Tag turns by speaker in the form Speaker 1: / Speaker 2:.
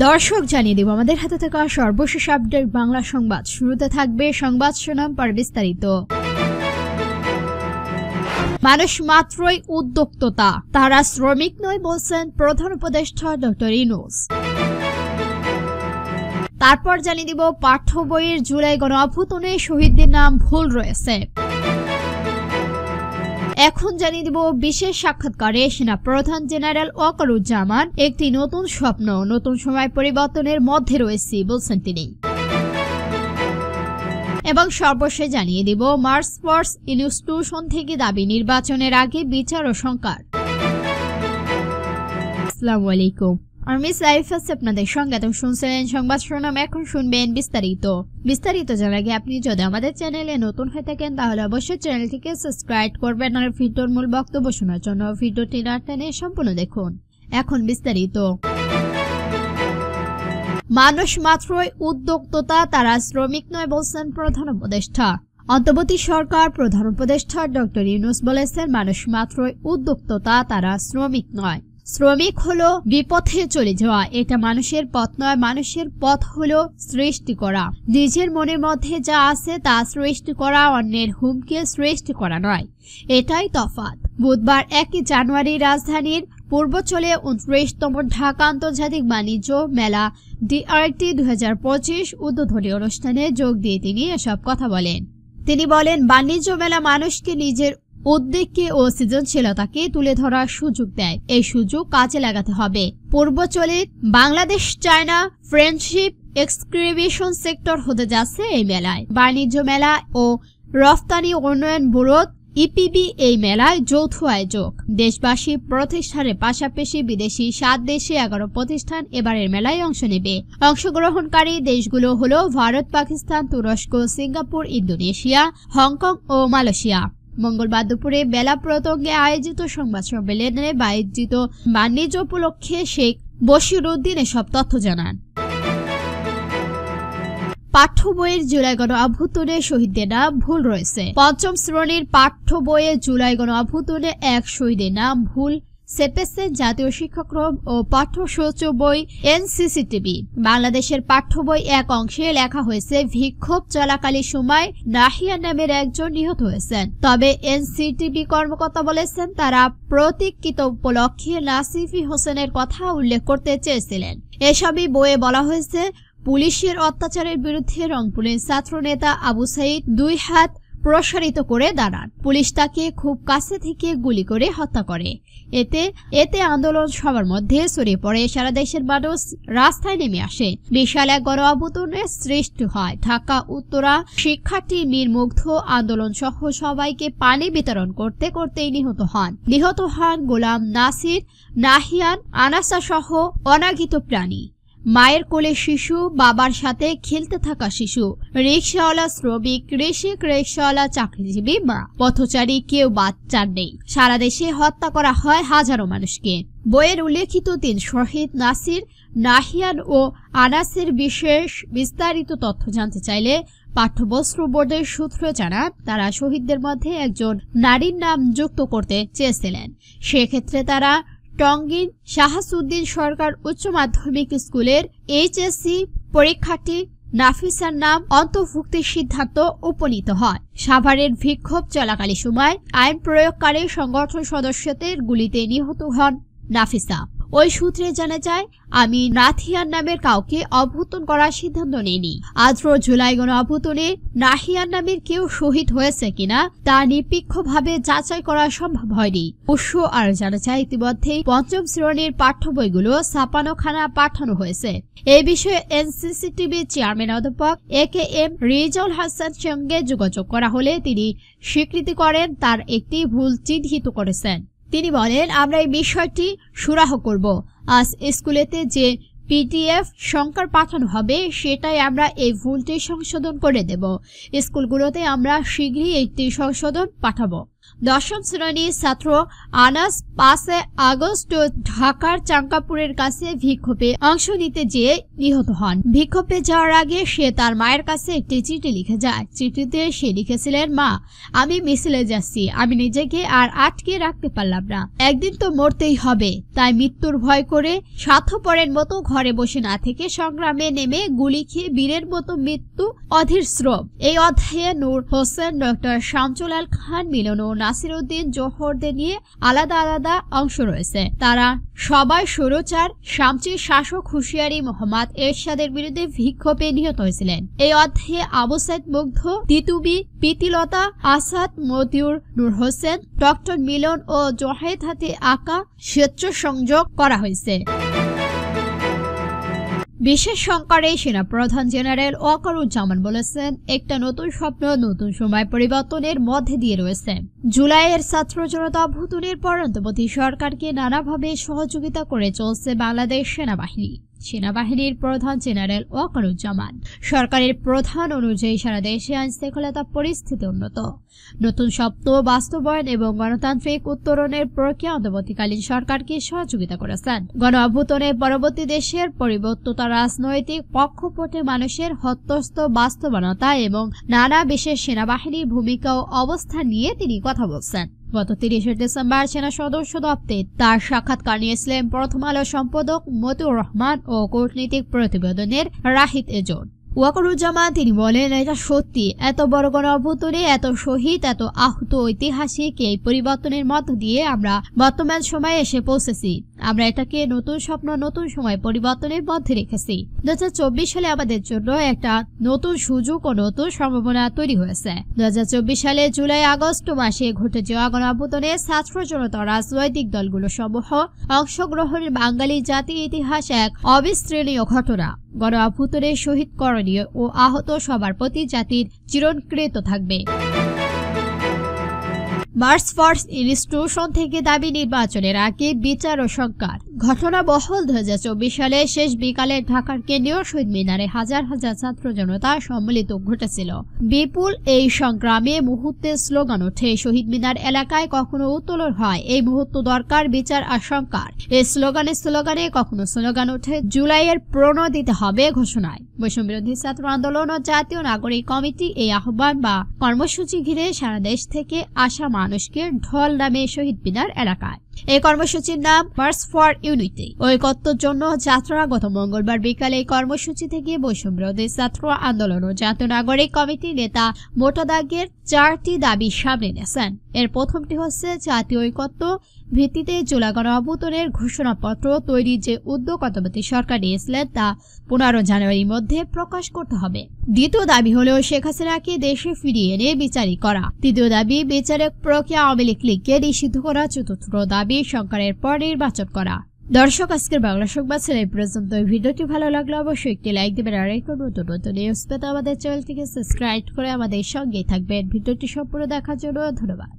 Speaker 1: দর্শক জানিয়ে দেব আমাদের হাতে থাকা সর্বশেষ আপডেট বাংলা সংবাদ। শুরুতে থাকবে সংবাদ শিরোনাম পর বিস্তারিত। মানুষ মাত্রই উদ্যোক্তা, তারা শ্রমিক নয় বলছেন প্রধান উপদেষ্টা ডক্টর ইউনূস। তারপর জানিয়ে দিব পাঠ্য বইয়ের জুলাই গণঅভ্যুত্থানে শহীদদের নাম ভুল রয়েছে। এখন জানিয়ে দিব বিশেষ সাক্ষাৎকারে সেনা প্রধান জেনারেল ওয়াকারুজ্জামান একটি নতুন স্বপ্ন, নতুন সময় পরিবর্তনের মধ্যে রয়েছে বলছেন তিনি। এবং সর্বশেষ জানিয়ে দিব মার্চ ফোর্স ইনস্টিটিউশন থেকে দাবি নির্বাচনের আগে বিচার ও সংস্কার। আসসালামু আলাইকুম, আমি সাইফ আছি আপনাদের সঙ্গে। তো শুনছিলেন সংবাদ শিরোনাম, এখন শুনবেন বিস্তারিত জানার আগে আপনি যদি আমাদের চ্যানেলে নতুন হয়ে থাকেন তাহলে অবশ্যই চ্যানেলটিকে সাবস্ক্রাইব করবেন আর ভিডিওর মূল বক্তব্য শোনার জন্য ভিডিওটি না টেনে সম্পূর্ণ দেখুন। এখন বিস্তারিত। মানুষ মাত্রই উদ্যোক্তা, তারা শ্রমিক নয় বলছেন প্রধান উপদেষ্টা। অন্তর্বর্তী সরকার প্রধান উপদেষ্টা ডক্টর ইউনূস বলেছেন মানুষ মাত্রই উদ্যোক্তা, তারা শ্রমিক নয়। শ্রমিক হলো বিপথে চলে যাওয়া, এটা মানুষের পথ নয়। মানুষের পথ হলো সৃষ্টি করা, নিজের মনের মধ্যে যা আছে তা সৃষ্টি করা, অন্যের হুমকি সৃষ্টি করা নয়। এটাই তফাৎ। বুধবার 1 জানুয়ারি রাজধানীর পূর্বাঞ্চলে 29তম ঢাকা আন্তর্জাতিক বাণিজ্য মেলা DRT 2025 উদ্বোধনী অনুষ্ঠানে যোগ দিয়ে তিনি এসব কথা বলেন। তিনি বলেন, বাণিজ্য মেলা মানুষকে নিজের উদ্যোগকে ও সৃজনশীলতাকে তুলে ধরার সুযোগ দেয়। এই সুযোগ কাজে লাগাতে হবে। পূর্বাঞ্চলে বাংলাদেশ চায়না ফ্রেন্ডশিপ এক্সক্রিবিশন সেক্টর হতে যাচ্ছে এই মেলায়। বাণিজ্য মেলা ও রফতানি উন্নয়ন ব্যুরো EPB এই মেলায় যৌথ আয়োজক। দেশবাসী প্রতিষ্ঠানের পাশাপাশি বিদেশি 7 দেশে 11 প্রতিষ্ঠান এবারের মেলায় অংশ নেবে। অংশগ্রহণকারী দেশগুলো হলো ভারত, পাকিস্তান, তুরস্ক, সিঙ্গাপুর, ইন্দোনেশিয়া, হংকং ও মালয়েশিয়া। মঙ্গলবার দুপুরে বেলা প্রসঙ্গে আয়োজিত সংবাদ সম্মেলনে বাণিজ্য উপলক্ষে শেখ বশিরউদ্দিন এসব তথ্য জানান। পাঠ্য বইয়ের জুলাই গণঅভ্যুত্থানে শহীদদের নাম ভুল রয়েছে। 5ম শ্রেণীর পাঠ্য বইয়ে জুলাই গণঅভ্যুত্থানে 1 শহীদের নাম ভুল সেপেছে জাতীয় শিক্ষাক্রম ও পাঠ্যসূচি বই NCCTB। বাংলাদেশের পাঠ্য বই 1 অংশে লেখা হয়েছে বিক্ষোভ চলাকালীন সময় নাহিয়ান নামের একজন নিহত হয়েছেন। তবে NCCTB কর্মকর্তা বলেছেন তারা প্রতীক্ষিত উপলক্ষে নাসিফি হোসেনের কথা উল্লেখ করতে চেয়েছিলেন। এসবই বইয়ে বলা হয়েছে পুলিশের অত্যাচারের বিরুদ্ধে রংপুরের ছাত্র নেতা আবু সাইদ 2 হাত প্রসারিত করে দাঁড়ান। পুলিশ তাকে খুব কাছে থেকে গুলি করে হত্যা করে। এতে আন্দোলন সবার মধ্যে ছড়িয়ে পড়ে। সারা দেশের মানুষ রাস্তায় নেমে আসে। বিশাল এক গণঅভ্যুত্থানের সৃষ্টি হয়। ঢাকা উত্তরা শিক্ষার্থী নির্মুগ্ধ আন্দোলন সহ সবাইকে পানি বিতরণ করতে করতেই নিহত হন গোলাম নাসির, নাহিয়ান, আনাসা সহ অনাগিত প্রাণী। মায়ের কোলে শিশু, বাবার সাথে খেলতে থাকা শিশু, রিকশাওয়ালা শ্রমিক, কৃষক, রিকশাওয়ালা, চাকরিজীবী, মা, পথচারী, কেউ বাদ নেই। সারা দেশে হত্যা করা হয় হাজারো মানুষকে। বইয়ের উল্লেখিত 3 শহীদ নাসির, নাহিয়ান ও আনাসের বিস্তারিত তথ্য জানতে চাইলে পাঠ্যবস্ত্র বোর্ডের সূত্র জানান তারা শহীদদের মধ্যে একজন নারীর নাম যুক্ত করতে চেয়েছিলেন। সেক্ষেত্রে তারা টঙ্গীর শাহাসুদ্দিন সরকার উচ্চ মাধ্যমিক স্কুলের HSC পরীক্ষার্থী নাফিসার নাম অন্তর্ভুক্তির সিদ্ধান্ত উপনীত হয়। সাভারের বিক্ষোভ চলাকালীন সময় আইন প্রয়োগকারী সংগঠন সদস্যদের গুলিতে নিহত হন নাফিসা। ওই সূত্রে জানা যায়, আমি নাথিয়ান নামের কাউকে অভ্যুত্থান করার সিদ্ধান্ত নিইনি। আজও জুলাই গণঅভ্যুত্থানে নাহিয়ান নামের কেউ শহীদ হয়েছে কিনা তা নিরপেক্ষভাবে যাচাই করা সম্ভব হয়নি। উৎস আর জানা যায়, ইতিমধ্যেই 5ম শ্রেণীর পাঠ্য বইগুলো ছাপানোখানা পাঠানো হয়েছে। এই বিষয়ে NCCTB চেয়ারম্যান অধ্যাপক AKM রিজাউল হাসানের সঙ্গে যোগাযোগ করা হলে তিনি স্বীকৃতি করেন তার একটি ভুল চিহ্নিত করেছেন। তিনি বলেন, আমরা এই বিষয়টি সুরাহ করব। আজ স্কুলেতে যে PDF সংস্কার পাঠানো হবে সেটাই আমরা এই ভুলটি সংশোধন করে দেব। স্কুলগুলোতে আমরা শীঘ্রই একটি সংশোধন পাঠাবো। দশম শ্রেণীর ছাত্র আনাস 5 আগস্ট ঢাকার চাঙ্কাপুরের কাছে বিক্ষোভে অংশ নিতে যেয়ে নিহত হন। বিক্ষোভে যাওয়ার আগে সে তার মায়ের কাছে একটি চিঠি লিখে যায়। চিঠিতে সে লিখেছিলেন, মা, আমি মিছিলে যাচ্ছি, আমি নিজেকে আর আটকে রাখতে পারলাম না, একদিন তো মরতেই হবে, তাই মৃত্যুর ভয় করে স্বার্থপরের মতো ঘরে বসে না থেকে সংগ্রামে নেমে গুলি খেয়ে বীরের মতো মৃত্যু অধীর শ্রম। এই অধ্যায়ে নূর হোসেন, ডক্টর শামসুল আল খান, মিলন ও নাসির উদ্দিন জোহরদের নিয়ে আলাদা আলাদা অংশ রয়েছে। তারা সবাই স্বৈরাচার শামসির শাসক হুঁশিয়ারি মোহাম্মদ এরশাদের বিরুদ্ধে বিক্ষোভে নিহত হয়েছিলেন। এই অধ্যায়ে আবু সাইদ মুগ্ধ, তিতুবি, প্রীতিলতা, আসাদ, মতিউর, নূর হোসেন, ডক্টর মিলন ও জোহেদ হাতে আঁকা চিত্র সংযোগ করা হয়েছে। বিশেষ সংকটে সেনাপ্রধান জেনারেল ওয়াকারুজ্জামান বলেছেন, একটা নতুন স্বপ্ন নতুন সময় পরিবর্তনের মধ্যে দিয়ে রয়েছে। জুলাইয়ের ছাত্র জনতা অভ্যুত্থানের পর অন্তর্বর্তী সরকারকে নানাভাবে সহযোগিতা করে চলছে বাংলাদেশ সেনাবাহিনী। সেনাবাহিনীর প্রধান জেনারেল ওয়াকারুজ্জামান সরকারের প্রধান অনুযায়ী সারা দেশে আইন শৃঙ্খলা পরিস্থিতি উন্নত, নতুন স্বপ্ন বাস্তবায়ন এবং গণতান্ত্রিক উত্তরণের প্রক্রিয়া অন্তর্বর্তীকালীন সরকারকে সহযোগিতা করেছেন। গণ অভ্যুত্থানের পরবর্তী দেশের পরিবর্তিত রাজনৈতিক প্রেক্ষাপটে মানুষের হত্যস্ত বাস্তবতা এবং নানা বিশেষ সেনাবাহিনীর ভূমিকা ও অবস্থান নিয়ে তিনি কথা বলছেন। গত 30 ডিসেম্বর সেনা সদস্য দপ্তরে তার সাক্ষাৎকার নিয়েছিলেন প্রথম আলো সম্পাদক মতিউর রহমান ও কূটনীতিক প্রতিবেদনের রাহিদ এজন। ওয়াকারুজ্জামান তিনি বলেন, এটা সত্যি, এত বড় গণ অভ্যুত্থানে এত শহীদ, এত আহত, ঐতিহাসিক এই পরিবর্তনের মধ্য দিয়ে আমরা বর্তমান সময়ে এসে পৌঁছেছি। আমরা এটাকে নতুন স্বপ্ন নতুন সময় পরিবর্তনের মধ্যে রেখেছি। 2024 সালে আমাদের জন্য একটা নতুন সুযোগ ও নতুন সম্ভাবনা তৈরি হয়েছে। 2024 সালে জুলাই আগস্ট মাসে ঘটে যাওয়া গণ অভ্যুত্থানে ছাত্র জনতা রাজনৈতিক দলগুলো সমূহ অংশগ্রহণের বাঙালি জাতির ইতিহাস এক অবিস্মরণীয় ঘটনা। গণ অভ্যুত্থানে শহীদ, করণীয় ও আহত সবার প্রতি জাতির চিরস্মৃত থাকবে। মার্চ ফার্স্ট ইনস্টিটিউশন থেকে দাবি নির্বাচনের আগে বিচার ও সংস্কার। ঘটনাবহুল 2024 সালে শেষ বিকালে ঢাকার কেন্দ্রীয় শহীদ মিনারে হাজার হাজার ছাত্র জনতা সম্মিলিত ঘটেছিল। বিপুল এই সংগ্রামে মুহূর্তে স্লোগান ওঠে, শহীদ মিনার এলাকায় কখনো উত্তোলন হয়, এই মুহূর্ত দরকার বিচার আর সংস্কার। এই স্লোগানে কখনো স্লোগান ওঠে, জুলাইয়ের প্রণোদিত হবে ঘোষণায়। বৈষম্যবিরোধী ছাত্র আন্দোলন ও জাতীয় নাগরিক কমিটি এই আহ্বান বা কর্মসূচি ঘিরে সারা দেশ থেকে আসা মানুষকে ঢল নামে শহীদ মিনার এলাকায়। এই কর্মসূচির নাম মার্চ ফর ইউনিটি, ঐক্যের জন্য যাত্রা। গত মঙ্গলবার বিকালে এই কর্মসূচি থেকে বৈষম্যবিরোধী ছাত্র আন্দোলন ও জাতীয় নাগরিক কমিটি নেতা মোটা দাগের 4টি দাবি সামনে এনেছেন। এর প্রথমটি হচ্ছে জাতীয় ঐক্য ভিত্তিতে জুলাই গণ অভ্যুত্থানের ঘোষণাপত্র তৈরির যে উদ্যোগ অন্তর্বর্তী সরকার নিয়েছিলেন তা 15 জানুয়ারির মধ্যে প্রকাশ করতে হবে। দ্বিতীয় দাবি হল শেখ হাসিনাকে দেশে ফিরিয়ে এনে বিচারিক করা। তৃতীয় দাবি বিচারিক প্রক্রিয়া আওয়ামী লীগকে নিষিদ্ধ করা। চতুর্থ দাবি সরকারের পর নির্বাচন করা। দর্শক, আজকের বাংলা সংবাদ এই পর্যন্ত। ভিডিওটি ভালো লাগলে অবশ্যই একটি লাইক দেবেন আর নতুন নতুন নিউজ পেতে আমাদের চ্যানেলটিকে সাবস্ক্রাইব করে আমাদের সঙ্গেই থাকবেন। ভিডিওটি সম্পূর্ণ দেখার জন্য ধন্যবাদ।